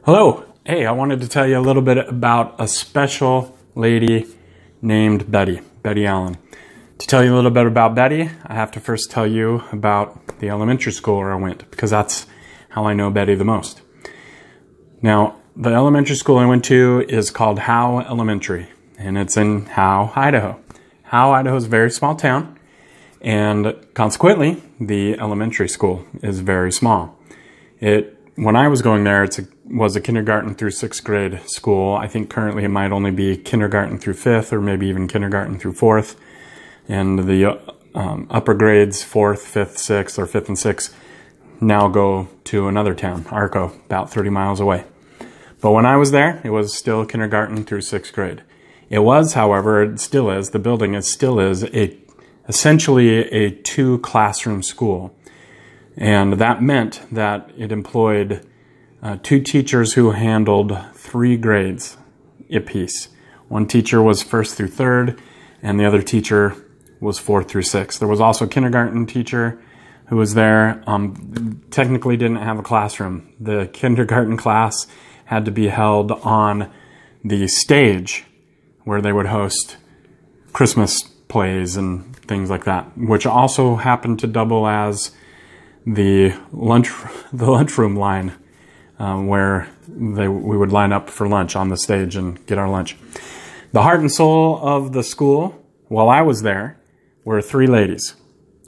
Hello. Hey, I wanted to tell you a little bit about a special lady named Betty Allen. To tell you a little bit about Betty, I have to first tell you about the elementary school where I went, because that's how I know Betty the most. Now, the elementary school I went to is called Howe Elementary, and it's in Howe, Idaho. Howe, Idaho is a very small town, and consequently, the elementary school is very small. When I was going there, it was a kindergarten through 6th grade school. I think currently it might only be kindergarten through 5th, or maybe even kindergarten through 4th. And the upper grades, 4th, 5th, 6th, or 5th and 6th, now go to another town, Arco, about 30 miles away. But when I was there, it was still kindergarten through 6th grade. It was, however, it still is, the building still is essentially a 2-classroom school. And that meant that it employed 2 teachers who handled 3 grades apiece. One teacher was 1st through 3rd, and the other teacher was 4th through 6th. There was also a kindergarten teacher who was there. Technically didn't have a classroom. The kindergarten class had to be held on the stage where they would host Christmas plays and things like that, which also happened to double as the lunchroom line, where we would line up for lunch on the stage and get our lunch. The heart and soul of the school, while I was there, were 3 ladies.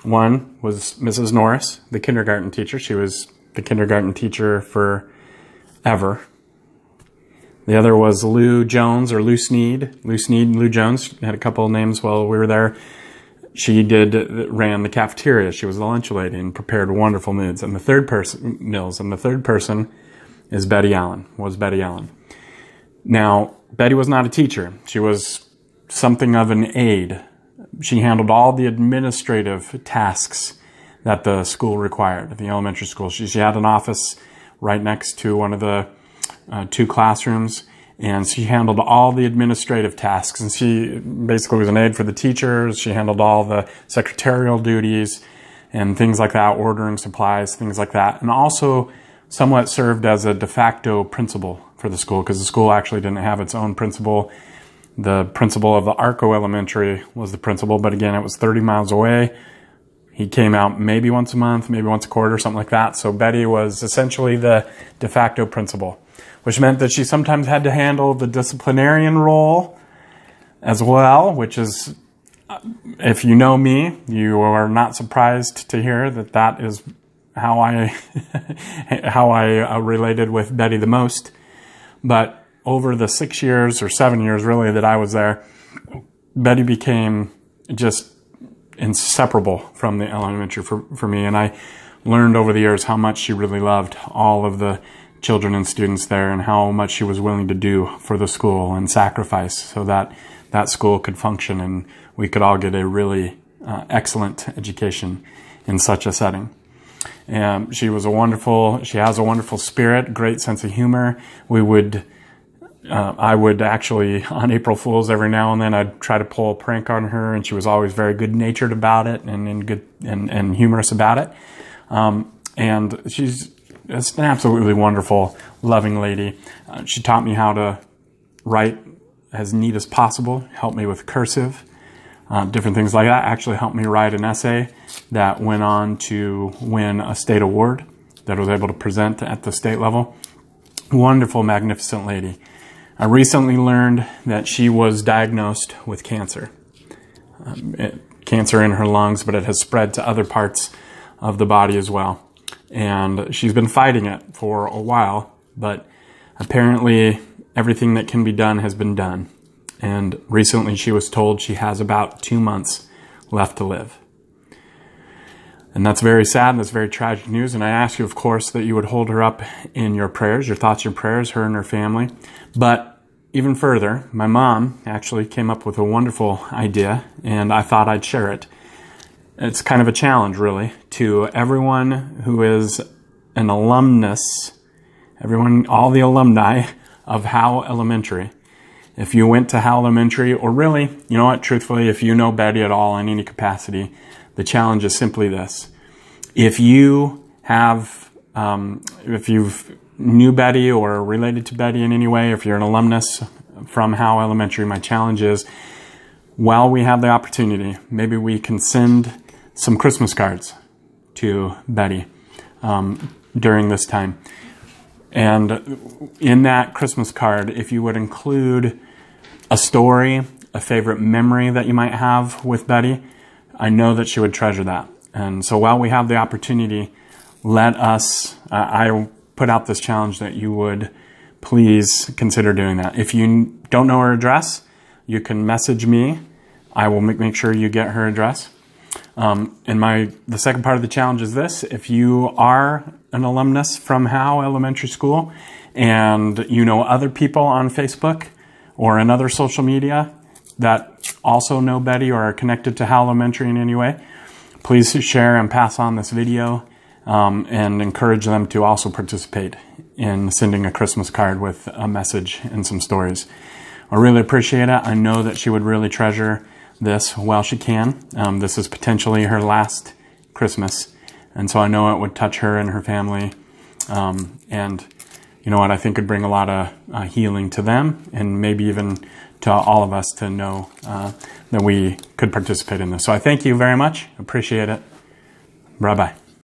One was Mrs. Norris, the kindergarten teacher. She was the kindergarten teacher forever. The other was Lou Jones, or Lou Sneed. Lou Sneed and Lou Jones had a couple of names while we were there. She ran the cafeteria. She was the lunch lady and prepared wonderful meals. And the third person is Betty Allen, was Betty Allen. Now, Betty was not a teacher. She was something of an aide. She handled all the administrative tasks that the school required, the elementary school. She had an office right next to one of the 2 classrooms, and she handled all the administrative tasks. And she basically was an aide for the teachers. She handled all the secretarial duties and things like that, ordering supplies, things like that. And also somewhat served as a de facto principal for the school, because the school actually didn't have its own principal. The principal of the Arco Elementary was the principal, but again, it was 30 miles away. He came out maybe once a month, maybe once a quarter, something like that. So Betty was essentially the de facto principal, which meant that she sometimes had to handle the disciplinarian role as well, which is, if you know me, you are not surprised to hear that that is how I related with Betty the most. But over the 6 years or 7 years really that I was there, Betty became just inseparable from the elementary for me. And I learned over the years how much she really loved all of the children and students there, and how much she was willing to do for the school and sacrifice so that that school could function and we could all get a really excellent education in such a setting. And she has a wonderful spirit, great sense of humor. I would actually, on April Fools, every now and then, I'd try to pull a prank on her, and she was always very good-natured about it and humorous about it. And she's just an absolutely wonderful, loving lady. She taught me how to write as neat as possible, helped me with cursive, different things like that. Actually helped me write an essay that went on to win a state award that I was able to present at the state level. Wonderful, magnificent lady. I recently learned that she was diagnosed with cancer. Cancer in her lungs, but it has spread to other parts of the body as well. And she's been fighting it for a while, but apparently everything that can be done has been done. And recently she was told she has about 2 months left to live. And that's very sad, and that's very tragic news. And I ask you, of course, that you would hold her up in your prayers, your thoughts, your prayers, her and her family. But even further, my mom actually came up with a wonderful idea, and I thought I'd share it. It's kind of a challenge, really, to everyone who is an alumnus, all the alumni of Howe Elementary. If you went to Howe Elementary, or really, you know what, truthfully, if you know Betty at all in any capacity, the challenge is simply this. If you have, if you've knew Betty or related to Betty in any way, if you're an alumnus from Howe Elementary, my challenge is, while we have the opportunity, maybe we can send some Christmas cards to Betty during this time. And in that Christmas card, if you would include a story, a favorite memory that you might have with Betty, I know that she would treasure that. And so while we have the opportunity, let us, I put out this challenge that you would please consider doing that. If you don't know her address, you can message me. I will make sure you get her address. And the second part of the challenge is this: if you are an alumnus from Howe Elementary School and you know other people on Facebook or in other social media that also know Betty or are connected to Howe Elementary in any way, please share and pass on this video and encourage them to also participate in sending a Christmas card with a message and some stories. I really appreciate it. I know that she would really treasure this while she can. This is potentially her last Christmas, and so I know it would touch her and her family, and you know what, I think it'd bring a lot of healing to them, and maybe even to all of us to know that we could participate in this. So I thank you very much. Appreciate it. Bye-bye.